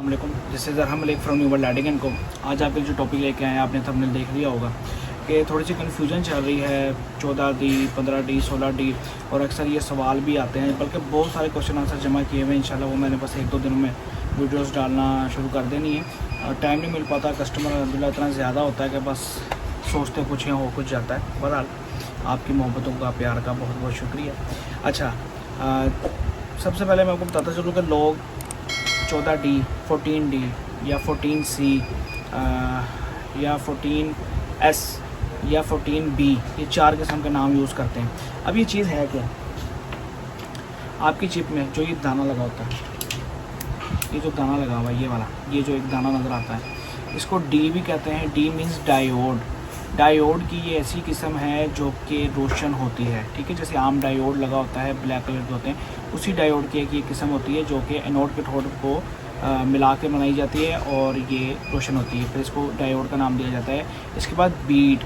वालेकुम, this is Arham Malik from New World Lighting and co. आज आपके जो टॉपिक लेके आए हैं आपने थंबनेल देख लिया होगा कि थोड़ी सी कन्फ्यूजन चल रही है 14D, 15D, 16D और अक्सर ये सवाल भी आते हैं, बल्कि बहुत सारे क्वेश्चन आंसर जमा किए हुए हैं। इंशाल्लाह वो मैंने बस 1-2 दिनों में वीडियोस डालना शुरू कर देनी है। टाइम नहीं मिल पाता, कस्टमर अलहमदिल्ला इतना ज़्यादा होता है कि बस सोचते कुछ हैं हो कुछ जाता है। बहरहाल आपकी मोहब्बतों का, प्यार का बहुत बहुत शुक्रिया। अच्छा, सबसे पहले मैं आपको बताता चलूँ कि लोग 14D, 14D या 14C या 14S या 14B ये 4 किस्म के नाम यूज़ करते हैं। अब ये चीज़ है क्या? आपकी चिप में जो ये दाना लगा होता है, ये जो दाना लगा हुआ है, ये वाला, ये जो एक दाना नज़र आता है, इसको D भी कहते हैं। D means diode. डायोड की ये ऐसी किस्म है जो कि रोशन होती है, ठीक है। जैसे आम डायोड लगा होता है, ब्लैक कलर के होते हैं, उसी डायोड की एक ये किस्म होती है जो कि एनोड कैथोड को मिला के बनाई जाती है और ये रोशन होती है, फिर इसको डायोड का नाम दिया जाता है। इसके बाद बिट,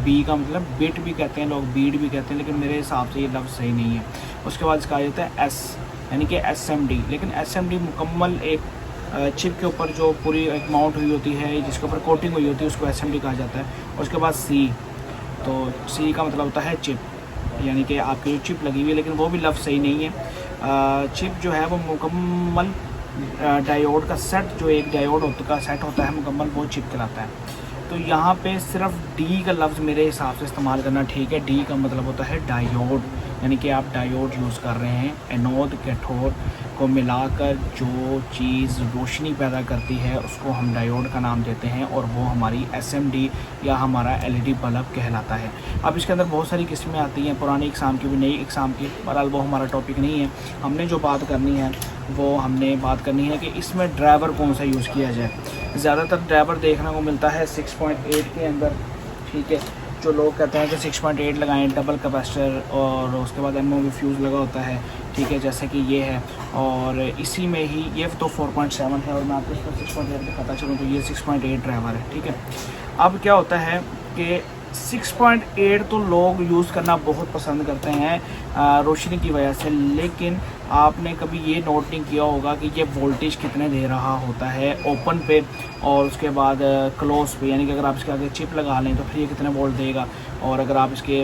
बी का मतलब बिट भी कहते हैं लोग, बीट भी कहते हैं, लेकिन मेरे हिसाब से ये लफ्ज़ सही नहीं है। उसके बाद इसका आ जाता है एस, यानी कि SMD। लेकिन SMD मुकम्मल एक चिप के ऊपर जो पूरी एक माउंट हुई होती है, जिसके ऊपर कोटिंग हुई होती है, उसको SMD कहा जाता है। उसके बाद C, तो C का मतलब होता है चिप, यानी कि आपकी जो चिप लगी हुई है, लेकिन वो भी लफ्ज़ सही नहीं है। चिप जो है वो मुकम्मल डायोड का सेट, जो एक डायोड का सेट होता है मुकम्मल, वो चिप कहलाता है। तो यहाँ पे सिर्फ D का लफ्ज़ मेरे हिसाब से इस्तेमाल करना ठीक है। D का मतलब होता है डायोड, यानी कि आप डायोड यूज़ कर रहे हैं। एनोड कैथोड को मिलाकर जो चीज़ रोशनी पैदा करती है उसको हम डायोड का नाम देते हैं, और वो हमारी SMD या हमारा LED बल्ब कहलाता है। अब इसके अंदर बहुत सारी किस्में आती हैं, पुरानी इकसाम की भी, नई इकसाम की। बहरहाल वो हमारा टॉपिक नहीं है। हमने जो बात करनी है वो हमने बात करनी है कि इसमें ड्राइवर कौन सा यूज़ किया जाए। ज़्यादातर ड्राइवर देखने को मिलता है 6.8 के अंदर, ठीक है। जो लोग कहते हैं कि 6.8 लगाएं, डबल कैपेसिटर, और उसके बाद MOV फ्यूज़ लगा होता है, ठीक है, जैसे कि ये है। और इसी में ही ये तो 4.7 है, और मैं आपको इसका 6.8 दिखाता चलूँ तो ये 6.8 ड्राइवर है, ठीक है। अब क्या होता है कि 6.8 तो लोग यूज़ करना बहुत पसंद करते हैं रोशनी की वजह से, लेकिन आपने कभी ये नोट नहीं किया होगा कि ये वोल्टेज कितने दे रहा होता है ओपन पे और उसके बाद क्लोज पे, यानी कि अगर आप इसके आगे चिप लगा लें तो फिर ये कितने वोल्ट देगा, और अगर आप इसके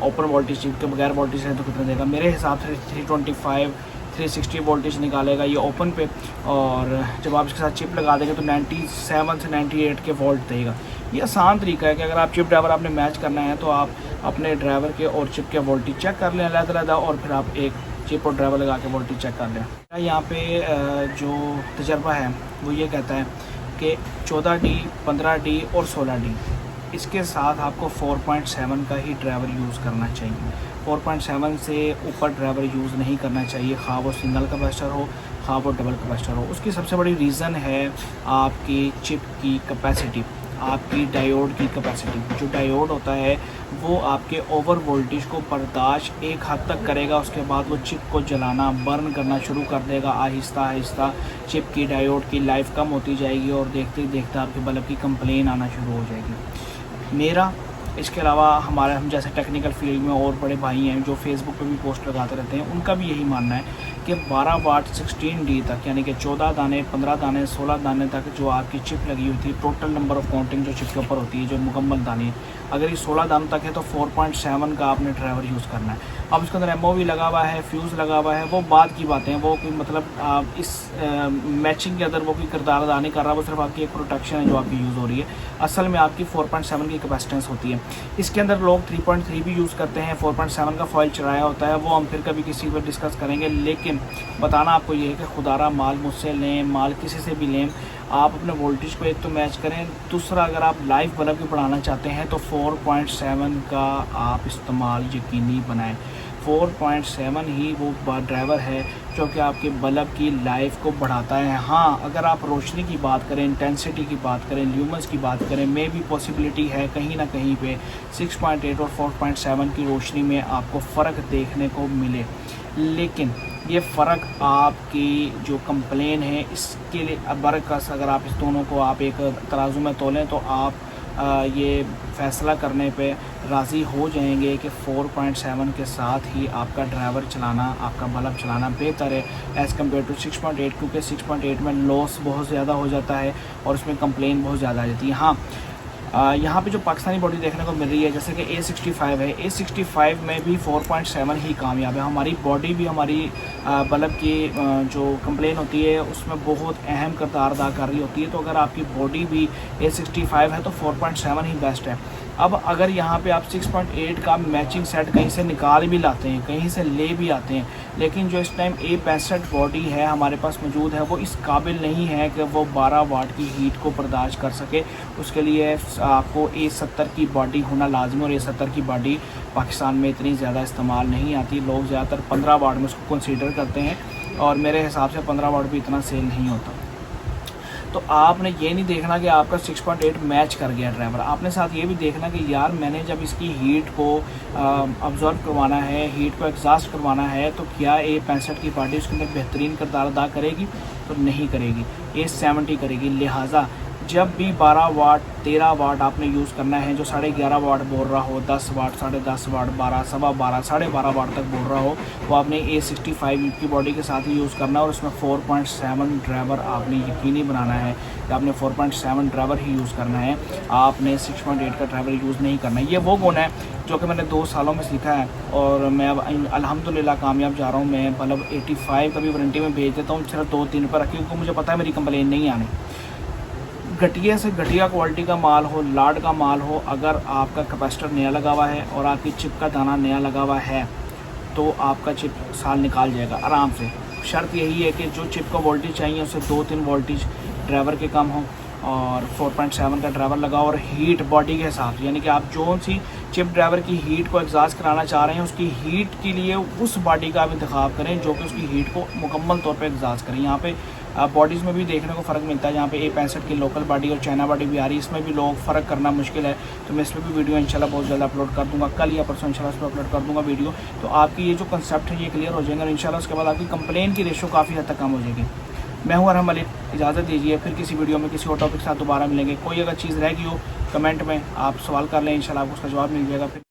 ओपन वोल्टेज चिप के बगैर वोल्टेज है तो कितने देगा। मेरे हिसाब से 325 360 वोल्टेज निकालेगा ये ओपन पे, और जब आप इसके साथ चिप लगा देंगे तो 97 से 98 के वोल्ट देगा। ये आसान तरीका है कि अगर आप चिप ड्राइवर आपने मैच करना है तो आप अपने ड्राइवर के और चिप के वोल्टेज चेक कर लें अलग-अलग, और फिर आप एक चिप और ड्राइवर लगा के वोल्टेज चेक कर लें। यहाँ पे जो तजर्बा है वो ये कहता है कि 14D, 15D और 16D, इसके साथ आपको 4.7 का ही ड्राइवर यूज़ करना चाहिए। 4.7 से ऊपर ड्राइवर यूज़ नहीं करना चाहिए, खा वो सिंगल कैपेसिटर हो, खा वो डबल कैपेसिटर हो। उसकी सबसे बड़ी रीज़न है आपकी चिप की कैपेसिटी, आपकी डायोड की कैपेसिटी। जो डायोड होता है वो आपके ओवर वोल्टेज को बर्दाश्त एक हद तक करेगा, उसके बाद वो चिप को जलाना, बर्न करना शुरू कर देगा। आहिस्ता आहिस्ता चिप की, डायोड की लाइफ कम होती जाएगी, और देखते देखते आपके बल्ब की कंप्लेन आना शुरू हो जाएगी। मेरा, इसके अलावा हम जैसे टेक्निकल फील्ड में और बड़े भाई हैं जो फेसबुक पे भी पोस्ट लगाते रहते हैं, उनका भी यही मानना है कि 12 वाट 16D तक, यानी कि 14 दाने, 15 दाने, 16 दाने तक जो आपकी चिप लगी हुई थी, टोटल नंबर ऑफ़ काउंटिंग जो चिप के ऊपर होती है, जो मुकम्मल दाने, अगर ये 16 दानों तक है तो 4.7 का आपने ड्राइवर यूज़ करना है। अब इसके अंदर MOV लगा हुआ है, फ्यूज़ लगा हुआ है, वो बात की बातें हैं, वो कोई मतलब इस मैचिंग के अंदर वो कोई किरदार अदा नहीं कर रहा, वो सिर्फ आपकी एक प्रोटेक्शन है जो आपकी यूज़ हो रही है। असल में आपकी 4.7 की कैपेसिटेंस होती है। इसके अंदर लोग 3.3 भी यूज़ करते हैं, 4.7 का फॉइल चढ़ाया होता है, वो हम फिर कभी किसी पर डिस्कस करेंगे। लेकिन बताना आपको ये है कि खुदारा माल मुझसे लें, माल किसी से भी लें, आप अपने वोल्टेज को एक तो मैच करें, दूसरा अगर आप लाइव बल्ब भी बढ़ाना चाहते हैं तो 4.7 का आप इस्तेमाल यकीनी बनाएं। 4.7 ही वो ड्राइवर है जो कि आपके बल्ब की लाइफ को बढ़ाता है। हाँ, अगर आप रोशनी की बात करें, इंटेंसिटी की बात करें, ल्यूमन्स की बात करें, में भी पॉसिबिलिटी है कहीं ना कहीं पे 6.8 और 4.7 की रोशनी में आपको फ़र्क देखने को मिले, लेकिन ये फ़र्क आपकी जो कंप्लेन है इसके लिए बरकस, अगर आप इस दोनों को आप एक तराजू में तोलें तो आप ये फ़ैसला करने पे राज़ी हो जाएंगे कि 4.7 के साथ ही आपका ड्राइवर चलाना, आपका बल्ब चलाना बेहतर है एज़ कम्पेयर टू 6.8, क्योंकि 6.8 में लॉस बहुत ज़्यादा हो जाता है और उसमें कंप्लेन बहुत ज़्यादा आ जाती है। हाँ, यहाँ पे जो पाकिस्तानी बॉडी देखने को मिल रही है, जैसे कि A65 है, A65 में भी 4.7 ही कामयाब है। हमारी बॉडी भी हमारी बल्ब की जो कंप्लेन होती है उसमें बहुत अहम किरदार अदा कर रही होती है। तो अगर आपकी बॉडी भी A65 है तो 4.7 ही बेस्ट है। अब अगर यहाँ पे आप 6.8 का मैचिंग सेट कहीं से निकाल भी लाते हैं, कहीं से ले भी आते हैं, लेकिन जो इस टाइम A65 बॉडी है हमारे पास मौजूद है वो इस काबिल नहीं है कि वो 12 वाट की हीट को बर्दाश्त कर सके। उसके लिए आपको A70 की बॉडी होना लाजमी, और A70 की बॉडी पाकिस्तान में इतनी ज़्यादा इस्तेमाल नहीं आती। लोग ज़्यादातर 15 वाट में उसको कंसीडर करते हैं और मेरे हिसाब से 15 वाट भी इतना सेल नहीं होता। तो आपने ये नहीं देखना कि आपका 6.8 मैच कर गया ड्राइवर, आपने साथ ये भी देखना कि यार मैंने जब इसकी हीट को ऑब्जर्व करवाना है, हीट को एग्जॉस्ट करवाना है, तो क्या A65 की बॉडी उसके अंदर बेहतरीन किरदार अदा करेगी? तो नहीं करेगी, A70 करेगी। लिहाजा जब भी 12 वाट 13 वाट आपने यूज़ करना है, जो 11.5 वाट बोल रहा हो, 10 वाट 10.5 वाट 12 सवा 12 12.5 वाट तक बोल रहा हो, वो आपने A65 की बॉडी के साथ ही यूज़ करना है। और उसमें 4.7 ड्राइवर आपने यकीनी बनाना है कि आपने 4.7 ड्राइवर ही यूज़ करना है, आपने 6.8 का ड्राइवर यूज़ नहीं करना है। ये वो गुण है जो कि मैंने 2 सालों में सीखा है और मैं अब अल्हम्दुलिल्लाह कामयाब जा रहा हूँ। मैं मतलब 85 का भी वारंटी में भेज देता हूँ, सिर्फ 2-3 पर रखी, क्योंकि मुझे पता है मेरी कंप्लेन नहीं आनी। घटिया से घटिया क्वालिटी का माल हो, लाड का माल हो, अगर आपका कैपेसिटर नया लगा हुआ है और आपकी चिप का दाना नया लगा हुआ है तो आपका चिप साल निकाल जाएगा आराम से। शर्त यही है कि जो चिप का वोल्टेज चाहिए उससे 2-3 वोल्टेज ड्राइवर के कम हो और 4.7 का ड्राइवर लगाओ, और हीट बॉडी के हिसाब से, यानी कि आप जो सी चिप ड्राइवर की हीट को एग्जॉस्ट कराना चाह रहे हैं उसकी हीट के लिए उस बॉडी का आप इंतखाब करें जो कि उसकी हीट को मुकम्मल तौर पे एग्जॉस्ट करें। यहाँ पे बॉडीज़ में भी देखने को फ़र्क मिलता है, जहाँ पे A65 की लोकल बॉडी और चाइना बॉडी भी आ रही है, इसमें भी लोग फ़र्क करना मुश्किल है। तो मैं इसमें भी वीडियो इंशाल्लाह बहुत जल्द अपलोड कर दूँगा, कल या परसों इंशाल्लाह इस पर अपलोड कर दूँगा वीडियो। तो आपकी ये जो कंसेप्ट है ये क्लियर हो जाएगा और इंशाल्लाह उसके बाद आपकी कंप्लेन की रेशो काफ़ी हद तक कम हो जाएगी। मैं हूँ अरहम मलिक, इजाज़त दीजिए, फिर किसी वीडियो में किसी और टॉपिक के साथ दोबारा मिलेंगे। कोई अगर चीज़ रह गई हो कमेंट में आप सवाल कर लें, इंशाल्लाह आपको उसका जवाब मिल जाएगा। फिर